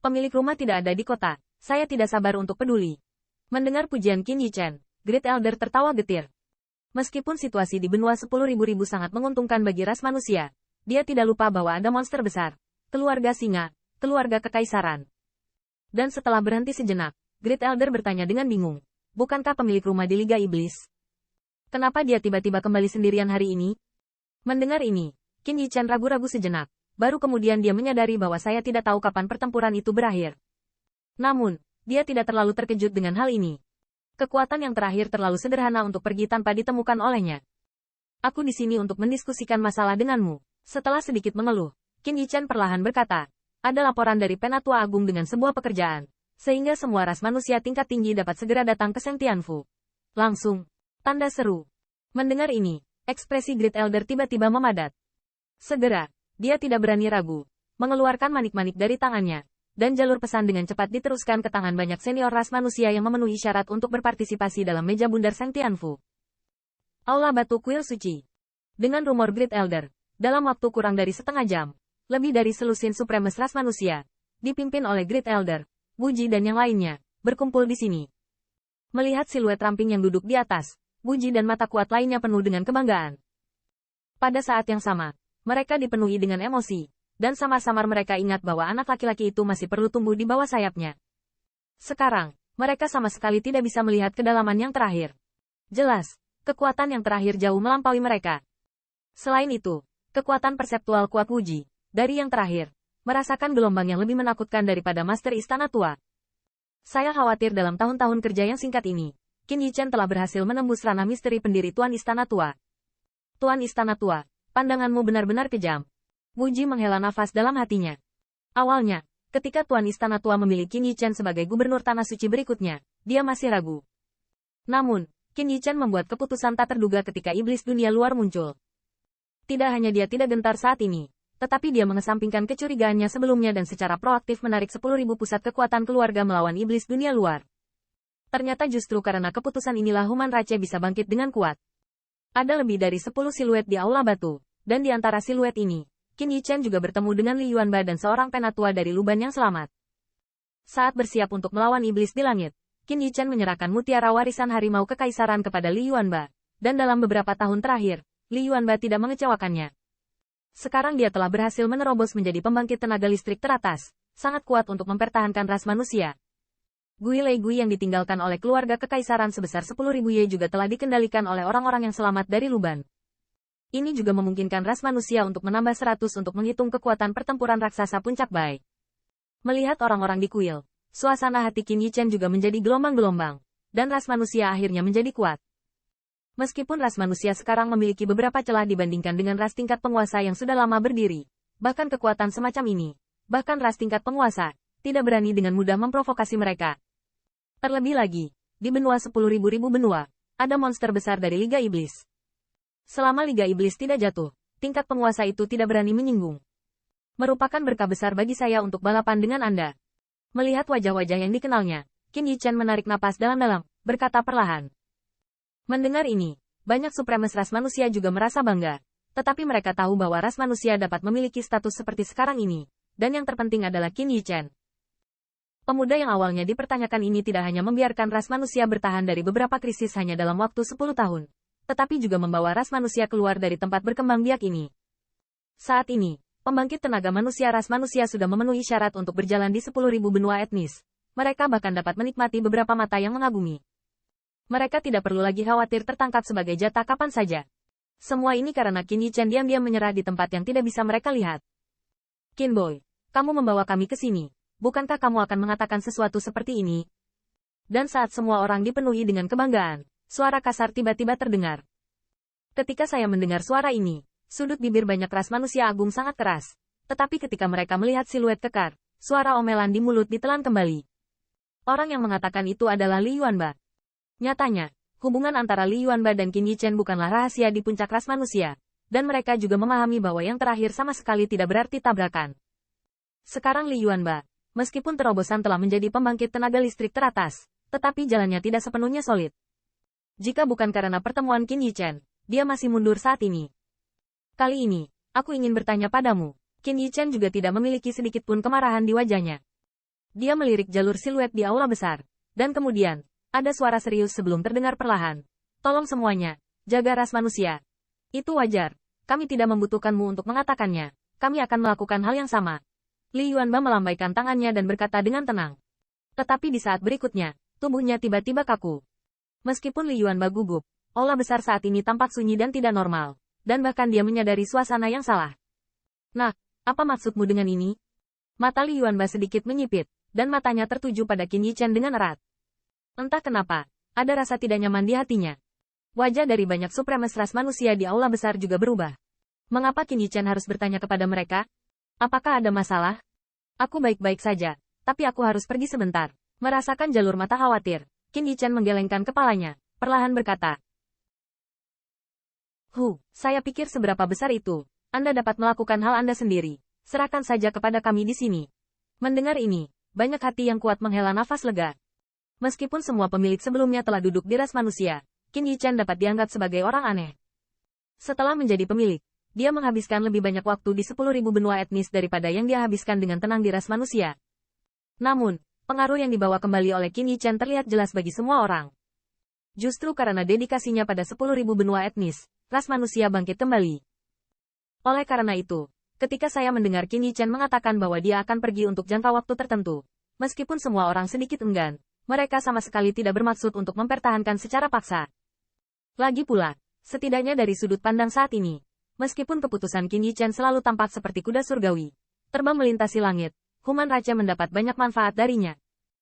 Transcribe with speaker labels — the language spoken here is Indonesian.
Speaker 1: Pemilik rumah tidak ada di kota. Saya tidak sabar untuk peduli. Mendengar pujian Qin Yichen, Great Elder tertawa getir. Meskipun situasi di benua 10.000 sangat menguntungkan bagi ras manusia, dia tidak lupa bahwa ada monster besar, keluarga singa, keluarga kekaisaran. Dan setelah berhenti sejenak, Great Elder bertanya dengan bingung, bukankah pemilik rumah di Liga Iblis? Kenapa dia tiba-tiba kembali sendirian hari ini? Mendengar ini, Qin Yichen ragu-ragu sejenak. Baru kemudian dia menyadari bahwa saya tidak tahu kapan pertempuran itu berakhir. Namun, dia tidak terlalu terkejut dengan hal ini. Kekuatan yang terakhir terlalu sederhana untuk pergi tanpa ditemukan olehnya. Aku di sini untuk mendiskusikan masalah denganmu. Setelah sedikit mengeluh, Qin Yichen perlahan berkata, ada laporan dari Penatua Agung dengan sebuah pekerjaan, sehingga semua ras manusia tingkat tinggi dapat segera datang ke Seng Tianfu. Langsung. Tanda seru. Mendengar ini, ekspresi Great Elder tiba-tiba memadat. Segera. Dia tidak berani ragu, mengeluarkan manik-manik dari tangannya, dan jalur pesan dengan cepat diteruskan ke tangan banyak senior ras manusia yang memenuhi syarat untuk berpartisipasi dalam meja bundar Seng Tianfu. Aula Batu Kuil Suci. Dengan rumor Great Elder, dalam waktu kurang dari setengah jam, lebih dari selusin supremes ras manusia, dipimpin oleh Great Elder, Wu Ji dan yang lainnya, berkumpul di sini. Melihat siluet ramping yang duduk di atas, Wu Ji dan mata kuat lainnya penuh dengan kebanggaan. Pada saat yang sama, mereka dipenuhi dengan emosi, dan samar-samar mereka ingat bahwa anak laki-laki itu masih perlu tumbuh di bawah sayapnya. Sekarang, mereka sama sekali tidak bisa melihat kedalaman yang terakhir. Jelas, kekuatan yang terakhir jauh melampaui mereka. Selain itu, kekuatan perseptual kuat Wu Ji, dari yang terakhir, merasakan gelombang yang lebih menakutkan daripada Master Istana Tua. Saya khawatir dalam tahun-tahun kerja yang singkat ini, Qin Yichen telah berhasil menembus ranah misteri pendiri Tuan Istana Tua. Tuan Istana Tua. Pandanganmu benar-benar kejam. Wu Ji menghela nafas dalam hatinya. Awalnya, ketika Tuan Istana Tua memilih Qin Yichen sebagai gubernur Tanah Suci berikutnya, dia masih ragu. Namun, Qin Yichen membuat keputusan tak terduga ketika iblis dunia luar muncul. Tidak hanya dia tidak gentar saat ini, tetapi dia mengesampingkan kecurigaannya sebelumnya dan secara proaktif menarik 10.000 pusat kekuatan keluarga melawan iblis dunia luar. Ternyata justru karena keputusan inilah Human Rache bisa bangkit dengan kuat. Ada lebih dari 10 siluet di Aula Batu. Dan di antara siluet ini, Qin Yichen juga bertemu dengan Li Yuanba dan seorang penatua dari Luban yang selamat. Saat bersiap untuk melawan iblis di langit, Qin Yichen menyerahkan mutiara warisan harimau kekaisaran kepada Li Yuanba, dan dalam beberapa tahun terakhir, Li Yuanba tidak mengecewakannya. Sekarang dia telah berhasil menerobos menjadi pembangkit tenaga listrik teratas, sangat kuat untuk mempertahankan ras manusia. Gui Lei Gui yang ditinggalkan oleh keluarga kekaisaran sebesar 10.000 ye juga telah dikendalikan oleh orang-orang yang selamat dari Luban. Ini juga memungkinkan ras manusia untuk menambah 100 untuk menghitung kekuatan pertempuran raksasa puncak Bai. Melihat orang-orang di kuil, suasana hati Qin Yichen juga menjadi gelombang-gelombang, dan ras manusia akhirnya menjadi kuat. Meskipun ras manusia sekarang memiliki beberapa celah dibandingkan dengan ras tingkat penguasa yang sudah lama berdiri, bahkan kekuatan semacam ini, bahkan ras tingkat penguasa, tidak berani dengan mudah memprovokasi mereka. Terlebih lagi, di benua 10.000 benua, ada monster besar dari Liga Iblis. Selama Liga Iblis tidak jatuh, tingkat penguasa itu tidak berani menyinggung. Merupakan berkah besar bagi saya untuk balapan dengan Anda. Melihat wajah-wajah yang dikenalnya, Qin Yichen menarik napas dalam-dalam, berkata perlahan. Mendengar ini, banyak supremes ras manusia juga merasa bangga, tetapi mereka tahu bahwa ras manusia dapat memiliki status seperti sekarang ini, dan yang terpenting adalah Qin Yichen. Pemuda yang awalnya dipertanyakan ini tidak hanya membiarkan ras manusia bertahan dari beberapa krisis hanya dalam waktu 10 tahun. Tetapi juga membawa ras manusia keluar dari tempat berkembang biak ini. Saat ini, pembangkit tenaga manusia ras manusia sudah memenuhi syarat untuk berjalan di 10.000 benua etnis. Mereka bahkan dapat menikmati beberapa mata yang mengagumi. Mereka tidak perlu lagi khawatir tertangkap sebagai jatah kapan saja. Semua ini karena Qin Yichen diam-diam menyerah di tempat yang tidak bisa mereka lihat. Qin Boy, kamu membawa kami ke sini. Bukankah kamu akan mengatakan sesuatu seperti ini? Dan saat semua orang dipenuhi dengan kebanggaan, suara kasar tiba-tiba terdengar. Ketika saya mendengar suara ini, sudut bibir banyak ras manusia agung sangat keras. Tetapi ketika mereka melihat siluet kekar, suara omelan di mulut ditelan kembali. Orang yang mengatakan itu adalah Li Yuanba. Nyatanya, hubungan antara Li Yuanba dan Qin Yichen bukanlah rahasia di puncak ras manusia, dan mereka juga memahami bahwa yang terakhir sama sekali tidak berarti tabrakan. Sekarang Li Yuanba, meskipun terobosan telah menjadi pembangkit tenaga listrik teratas, tetapi jalannya tidak sepenuhnya solid. Jika bukan karena pertemuan Qin Yichen, dia masih mundur saat ini. Kali ini, aku ingin bertanya padamu, Qin Yichen juga tidak memiliki sedikit pun kemarahan di wajahnya. Dia melirik jalur siluet di aula besar. Dan kemudian, ada suara serius sebelum terdengar perlahan. Tolong semuanya, jaga ras manusia. Itu wajar. Kami tidak membutuhkanmu untuk mengatakannya. Kami akan melakukan hal yang sama. Li Yuanba melambaikan tangannya dan berkata dengan tenang. Tetapi di saat berikutnya, tubuhnya tiba-tiba kaku. Meskipun Li Yuanba gugup, aula besar saat ini tampak sunyi dan tidak normal. Dan bahkan dia menyadari suasana yang salah. Nah, apa maksudmu dengan ini? Mata Li Yuanba sedikit menyipit, dan matanya tertuju pada Qin Yichen dengan erat. Entah kenapa, ada rasa tidak nyaman di hatinya. Wajah dari banyak supremes ras manusia di aula besar juga berubah. Mengapa Qin Yichen harus bertanya kepada mereka? Apakah ada masalah? Aku baik-baik saja, tapi aku harus pergi sebentar. Merasakan jalur mata khawatir, Qin Yichen menggelengkan kepalanya, perlahan berkata. Saya pikir seberapa besar itu. Anda dapat melakukan hal Anda sendiri. Serahkan saja kepada kami di sini. Mendengar ini, banyak hati yang kuat menghela nafas lega. Meskipun semua pemilik sebelumnya telah duduk di ras manusia, Qin Yichen dapat dianggap sebagai orang aneh. Setelah menjadi pemilik, dia menghabiskan lebih banyak waktu di 10.000 benua etnis daripada yang dia habiskan dengan tenang di ras manusia. Namun, pengaruh yang dibawa kembali oleh Qin Yichen terlihat jelas bagi semua orang. Justru karena dedikasinya pada 10.000 benua etnis, ras manusia bangkit kembali. Oleh karena itu, ketika saya mendengar Qin Yichen mengatakan bahwa dia akan pergi untuk jangka waktu tertentu, meskipun semua orang sedikit enggan, mereka sama sekali tidak bermaksud untuk mempertahankan secara paksa. Lagi pula, setidaknya dari sudut pandang saat ini, meskipun keputusan Qin Yichen selalu tampak seperti kuda surgawi, terbang melintasi langit, Human Rache mendapat banyak manfaat darinya.